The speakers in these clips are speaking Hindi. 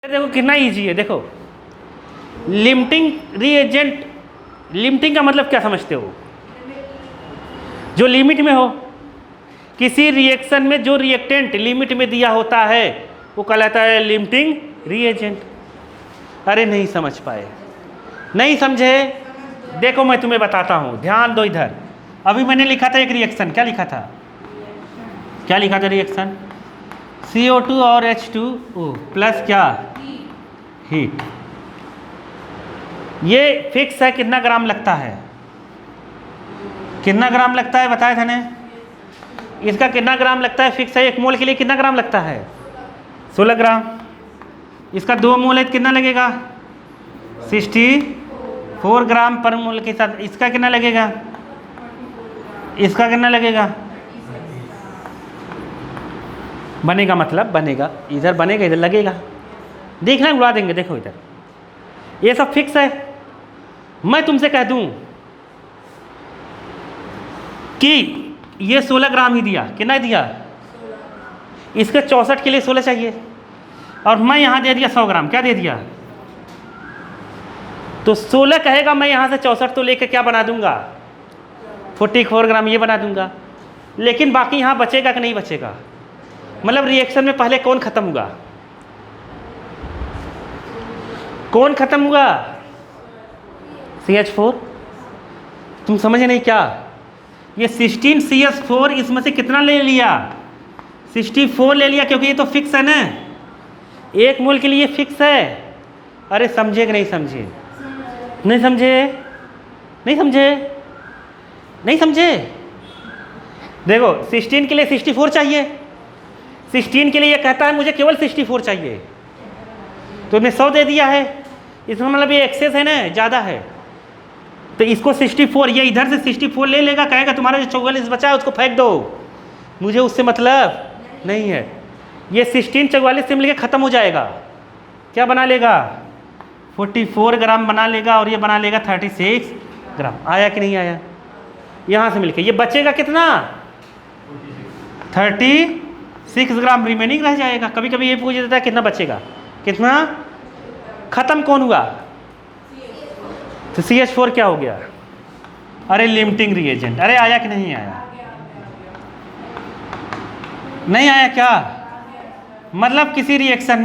देखो कितना इजी है। देखो लिमिटिंग रिएजेंट, लिमिटिंग का मतलब क्या समझते हो? जो लिमिट में हो, किसी रिएक्शन में जो रिएक्टेंट लिमिट में दिया होता है वो कहलाता है लिमिटिंग रिएजेंट। अरे नहीं समझ पाए, नहीं समझे? देखो मैं तुम्हें बताता हूँ, ध्यान दो इधर। अभी मैंने लिखा था एक रिएक्शन, क्या लिखा था? क्या लिखा था रिएक्शन? CO2 और H2O प्लस क्या? हीट। ये फिक्स है, कितना ग्राम लगता है? कितना ग्राम लगता है बताया था ने? इसका कितना ग्राम लगता है? फिक्स है। 1 मोल के लिए कितना ग्राम लगता है? 16 ग्राम। इसका 2 मोल है तो कितना लगेगा? 64 ग्राम पर मोल के साथ। इसका कितना लगेगा? इसका कितना लगेगा? बनेगा मतलब बनेगा, इधर बनेगा इधर लगेगा, देखना उड़ा देंगे। देखो इधर ये सब फिक्स है। मैं तुमसे कह दूं कि ये 16 ग्राम ही दिया, कितना दिया? इसके 64 के लिए 16 चाहिए, और मैं यहाँ दे दिया 100 ग्राम, क्या दे दिया? तो 16 कहेगा मैं यहाँ से 64 तो लेके क्या बना दूंगा? 44 ग्राम ये बना दूंगा। लेकिन बाकी यहाँ बचेगा कि नहीं बचेगा? मतलब रिएक्शन में पहले कौन खत्म हुआ? कौन खत्म हुआ? CH4। तुम समझे नहीं क्या? ये 16 CH4 इसमें से कितना ले लिया? 64 ले लिया, क्योंकि ये तो फिक्स है ना, 1 मोल के लिए फिक्स है। अरे समझे कि नहीं समझे? नहीं समझे? नहीं समझे? नहीं समझे? देखो 16 के लिए 64 चाहिए, 16 के लिए ये कहता है मुझे केवल 64 चाहिए, तो इसने 100 दे दिया है। इसमें मतलब ये एक्सेस है ना, ज़्यादा है, तो इसको 64, ये इधर से 64 ले लेगा, कहेगा तुम्हारा जो 44 बचा है उसको फेंक दो, मुझे उससे मतलब नहीं है। ये 16 44 से मिलकर ख़त्म हो जाएगा, क्या बना लेगा? 44 ग्राम बना लेगा, और ये बना लेगा 36 ग्राम। आया कि नहीं आया? यहाँ से मिलकर ये बचेगा कितना? 36 ग्राम रिमेनिंग रह जाएगा। कभी कभी ये पूछ देता है कितना बचेगा, कितना खत्म कौन हुआ? तो CH4 क्या हो गया? अरे लिमिटिंग रिएजेंट। अरे आया कि नहीं आया? नहीं आया क्या? मतलब किसी रिएक्शन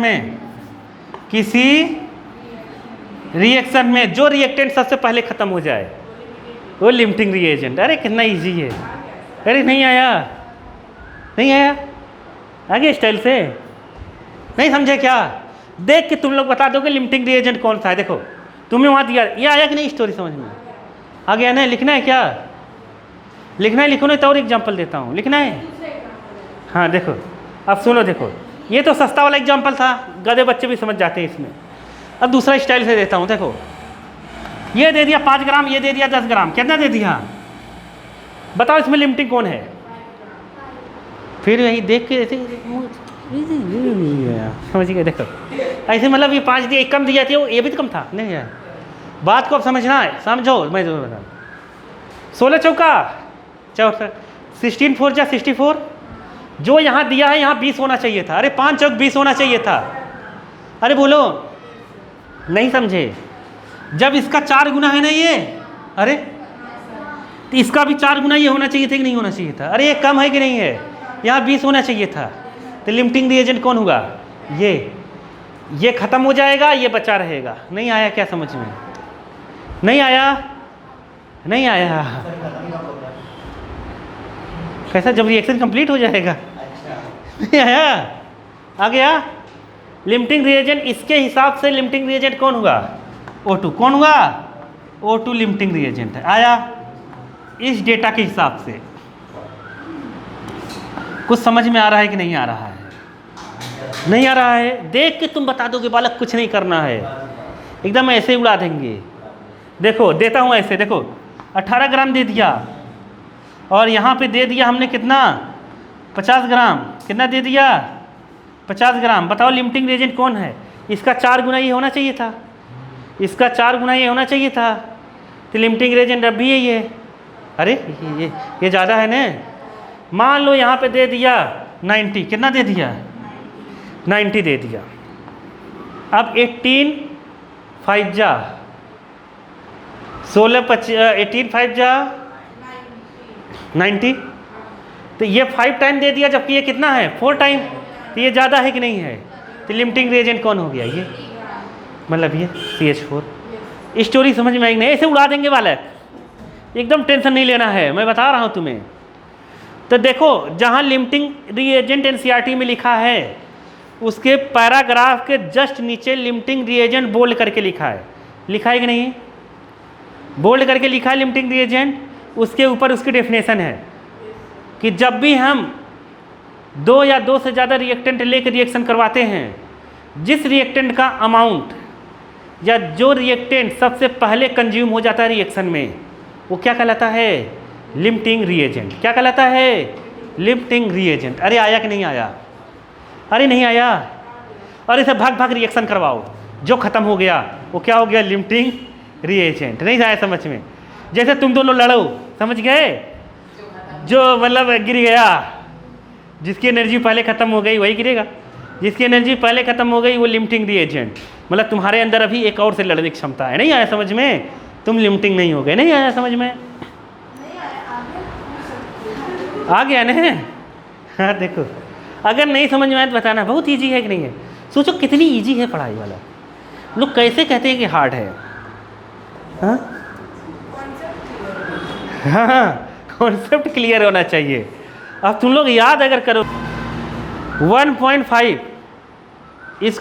में जो रिएक्टेंट सबसे पहले खत्म हो जाए वो लिमिटिंग रिएजेंट। अरे कितना इजी है। अरे नहीं आया? नहीं आया? आगे स्टाइल से नहीं समझे क्या? देख के तुम लोग बता दोगे लिमिटिंग रिएजेंट कौन सा है। देखो तुम्हें वहाँ दिया, ये आया कि नहीं? स्टोरी समझ में आ गया ना? लिखना है क्या? लिखना है? लिखो नहीं तो और एग्जाम्पल देता हूँ, लिखना है? हाँ देखो अब सुनो, देखो ये तो सस्ता वाला एग्जाम्पल था, गधे बच्चे भी समझ जाते हैं इसमें। अब दूसरा स्टाइल से देता हूँ। देखो ये दे दिया 5 ग्राम, ये दे दिया 10 ग्राम, कितना दे दिया? बताओ इसमें लिमिटिंग कौन है? फिर यही देख के समझ गए? देखो ऐसे मतलब ये 5 दिया, एक कम दिया था, ये भी तो कम था नहीं है। बात को अब समझना है, समझो। मैं जो बता 16 चौका 64, 16 4 जा 64, जो यहाँ दिया है यहाँ 20 होना चाहिए था। अरे 5 चौक 20 होना चाहिए था। अरे बोलो नहीं समझे? जब इसका 4 गुना है ना ये, अरे तो इसका भी 4 गुना ये होना चाहिए था कि नहीं होना चाहिए था? अरे ये कम है कि नहीं है? यहाँ 20 होना चाहिए था। तो लिमिटिंग रिएजेंट कौन होगा? ये खत्म हो जाएगा, ये बचा रहेगा। नहीं आया क्या समझ में? नहीं आया? नहीं आया? कैसा? जब रिएक्शन कंप्लीट हो जाएगा। नहीं आया? आ गया? लिमिटिंग रिएजेंट इसके हिसाब से लिमिटिंग रिएजेंट कौन हुआ? O2 कौन हुआ? O2 लिमिटिंग रिएजेंट है। आया? इस डेटा के हिसाब से कुछ समझ में आ रहा है कि नहीं आ रहा है? नहीं आ रहा है? देख के तुम बता दोगे बालक, कुछ नहीं करना है, एकदम ऐसे ही उड़ा देंगे। देखो देता हूँ ऐसे, देखो 18 ग्राम दे दिया, और यहाँ पे दे दिया हमने कितना? 50 ग्राम। कितना दे दिया? 50 ग्राम। बताओ लिमिटिंग रिएजेंट कौन है? इसका 4 गुना ये होना चाहिए था, इसका 4 गुना ये होना चाहिए था, तो लिमिटिंग रिएजेंट अब भी यही है। अरे ये ज़्यादा है ना? मान लो यहाँ पे दे दिया 90, कितना दे दिया? 90 दे दिया। अब 18 5 जा 16 18 5 जा 90, तो ये 5 टाइम दे दिया, जबकि ये कितना है 4 टाइम, तो ये ज़्यादा है कि नहीं है? तो लिमिटिंग रिएजेंट कौन हो गया? ये मतलब ये CH4। स्टोरी समझ में आई नहीं? ऐसे उड़ा देंगे बालक, एकदम टेंशन नहीं लेना है, मैं बता रहा हूँ तुम्हें। तो देखो जहाँ लिमिटिंग रिएजेंट NCERT में लिखा है उसके पैराग्राफ के जस्ट नीचे लिमिटिंग रिएजेंट बोल्ड करके लिखा है। लिखा है कि नहीं? बोल्ड करके लिखा है लिमिटिंग रिएजेंट। उसके ऊपर उसकी डेफिनेशन है कि जब भी हम 2 या 2 से ज़्यादा रिएक्टेंट लेकर रिएक्शन करवाते हैं, जिस रिएक्टेंट का अमाउंट या जो रिएक्टेंट सबसे पहले कंज्यूम हो जाता है रिएक्शन में, वो क्या कहलाता है? Limiting reagent. क्या कहलाता है? Limiting reagent. अरे आया कि नहीं आया? अरे नहीं आया? और इसे भाग भाग रिएक्शन करवाओ, जो खत्म हो गया वो क्या हो गया? Limiting reagent. नहीं आया समझ में? जैसे तुम दोनों लड़ो, समझ गए? जो मतलब गिर गया, जिसकी एनर्जी पहले खत्म हो गई वही गिरेगा, जिसकी एनर्जी पहले खत्म हो गई वो लिमिटिंग रिएजेंट। मतलब तुम्हारे अंदर अभी एक और से लड़ने की क्षमता है। नहीं आया समझ में? तुम लिमिटिंग नहीं हो गए। नहीं आया समझ में? आ गया ना? हाँ देखो, अगर नहीं समझ में आए तो बताना। बहुत इजी है कि नहीं है? सोचो कितनी इजी है पढ़ाई वाला। लोग कैसे कहते हैं कि हार्ड है? हाँ हाँ, कॉन्सेप्ट क्लियर होना चाहिए। अब तुम लोग याद अगर करो 1.5 इस